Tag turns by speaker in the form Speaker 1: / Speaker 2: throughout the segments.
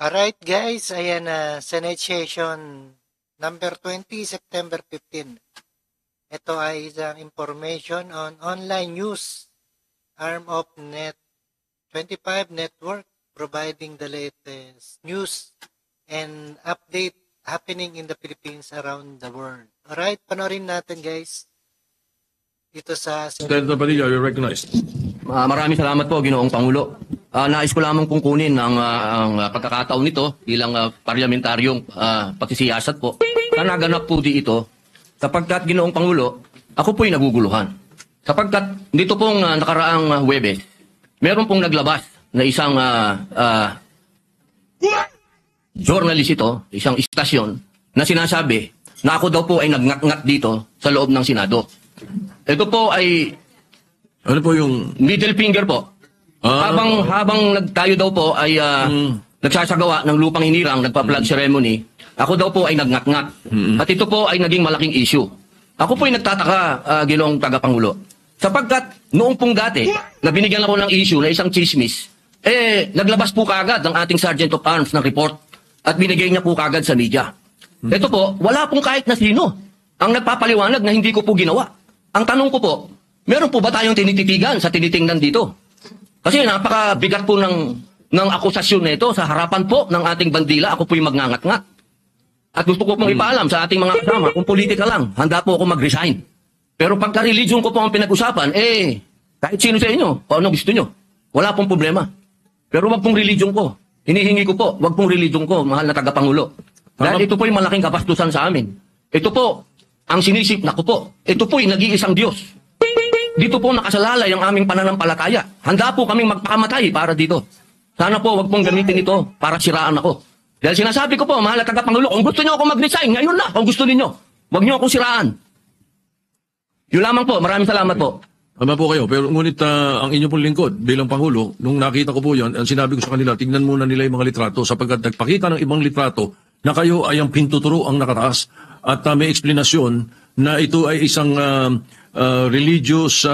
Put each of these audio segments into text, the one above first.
Speaker 1: Alright guys, ayan na Senate Session number 20, September 15. Ito ay isang information on online news arm of Net 25 Network providing the latest news and update happening in the Philippines around the world. Alright, panoorin natin guys. Dito sa
Speaker 2: Senator Padilla, you're recognized.
Speaker 3: Maraming salamat po, Ginoong Pangulo. Nais ko lamang pong kunin ang pagkakataon nito bilang parlamentaryong pagsisiyasat po. Naganap po ito sapagkat, Ginoong Pangulo, ako po'y naguguluhan. Sapagkat dito pong nakaraang Huwebes, meron pong naglabas na isang journalist ito, isang istasyon, na sinasabi na ako daw po ay nagngat-ngat dito sa loob ng Senado. Ito po ay
Speaker 2: Ano po yung...
Speaker 3: middle finger po. Habang tayo daw po ay nagsasagawa ng lupang hinirang, nagpa-flag ceremony, ako daw po ay nagngat-ngat. At ito po ay naging malaking issue. Ako po ay nagtataka, Ginoong Tagapangulo. Sapagkat noong pong dati, na binigyan ako ng issue na isang chismis, naglabas po kaagad ang ating Sergeant of Arms ng report at binigay niya po kaagad sa media. Ito po, wala pong kahit na sino ang nagpapaliwanag na hindi ko po ginawa. Ang tanong ko po, meron po ba tayong tinititigan sa tinitingnan dito? Kasi napakabigat po ng akusasyon na ito sa harapan po ng ating bandila. Ako po'y magngangat-ngat. At gusto ko pong ipaalam sa ating mga kasama, kung politika lang, handa po ako mag-resign. Pero pagka religion ko po ang pinag-usapan, kahit sino sa inyo, kung ano gusto nyo, wala pong problema. Pero wag pong religion ko. Hinihingi ko po, wag pong religion ko, mahal na tagapangulo. Dahil ito po'y malaking kapastusan sa amin. Ito po, ang sinisip na ko po, ito po'y nag-iisang Diyos. Dito po nakasalalay ang aming pananampalataya. Handa po kaming magpakamatay para dito. Sana po wag pong gamitin ito para siraan ako. Dahil sinasabi ko po, mahal na tagapangulo, kung gusto niyo ako mag-resign, ngayon na, kung gusto niyo. Wag niyo akong siraan. Yun lamang po, maraming salamat po.
Speaker 2: Tama po kayo, pero ngunit ang inyo pong lingkod bilang Pangulo, nung nakita ko po yon, ang sinabi ko sa kanila, tingnan muna nila yung mga litrato sapagkat nagpakita ng ibang litrato na kayo ay ang pintuturo ang nakataas at may eksplanasyon na ito ay isang religious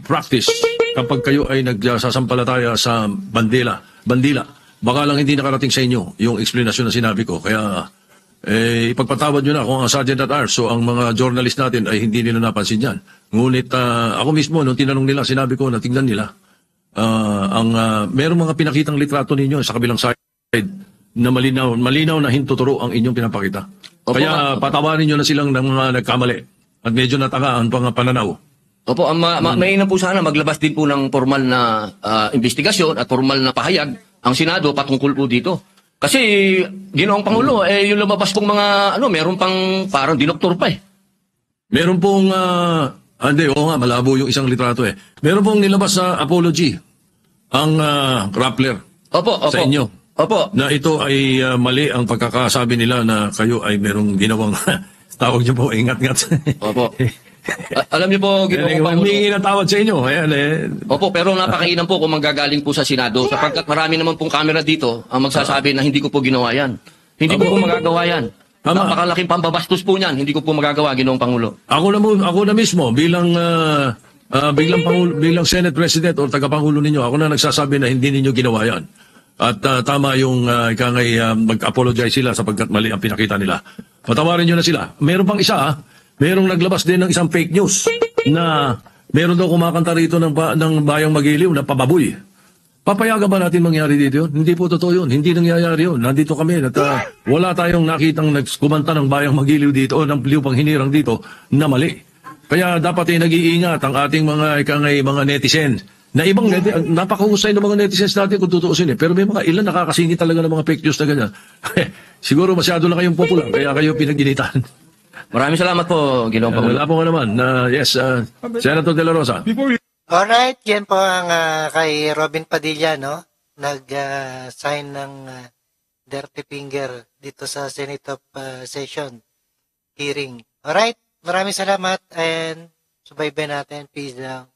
Speaker 2: practice kapag kayo ay nagsasampalataya sa bandila. Baka lang hindi nakarating sa inyo yung explanation na sinabi ko. Kaya ipagpatawad nyo na kung ang Sergeant at Arms o ang mga journalist natin ay hindi nila napansin yan. Ngunit ako mismo, nung tinanong nila, sinabi ko na tingnan nila, merong mga pinakitang litrato ninyo sa kabilang side na malinaw na hintuturo ang inyong pinapakita. Kaya patawarin nyo na silang ng mga nagkamali. At medyo natakaan pang pananaw.
Speaker 3: Opo, mainam po sana maglabas din po ng formal na investigasyon at formal na pahayag ang Senado patungkol po dito. Kasi, Ginoong Pangulo, yung lumabas pong mga, meron pang parang dinoktor pa eh.
Speaker 2: Meron pong, malabo yung isang litrato eh. Meron pong nilabas sa apology ang Rappler sa inyo.
Speaker 3: Opo.
Speaker 2: Na ito ay mali ang pagkakasabi nila na kayo ay merong ginawang tawag niyo po, ingat-ngat.
Speaker 3: Opo. Alam niyo po, Ginoong Pangulo.
Speaker 2: Humingi ng tawad sa inyo. Ayan,
Speaker 3: Opo, pero napakainam po kung manggagaling po sa Senado sapagkat marami naman pong camera dito ang magsasabi na hindi ko po ginawa yan. Hindi ko po magagawa yan. Napakalaking pambabastos po niyan. Hindi ko po magagawa, Ginoong Pangulo.
Speaker 2: Ako na mismo bilang Senate President o tagapangulo ninyo, ako na nagsasabi na hindi ninyo ginawa yan. At tama yung mag-apologize sila sapagkat mali ang pinakita nila. Patawarin nyo na sila. Meron pang isa, merong naglabas din ng isang fake news na meron daw kumakanta rito ng Bayang Magiliw na pababoy. Papayagan ba natin mangyari dito yun? Hindi po totoo yun. Hindi nangyayari yun. Nandito kami at wala tayong nakitang kumanta ng Bayang Magiliw dito o ng lupang hinirang dito na mali. Kaya dapat ay nag-iingat ang ating mga netizen. Na ibang napakahusay ng mga netizens natin kung tutuusin eh. Pero may mga ilan nakakasingit talaga ng mga fake news na ganyan. Siguro masyado na kayong popular, kaya kayo pinag-initan.
Speaker 3: Maraming salamat po, Ginoong Pangulo.
Speaker 2: Wala po nga naman. Yes, Senator De La Rosa.
Speaker 1: Alright, yan po ang kay Robin Padilla, no? Nag-sign ng dirty finger dito sa Senate of Session hearing. Alright, maraming salamat and subaybay natin. Peace out.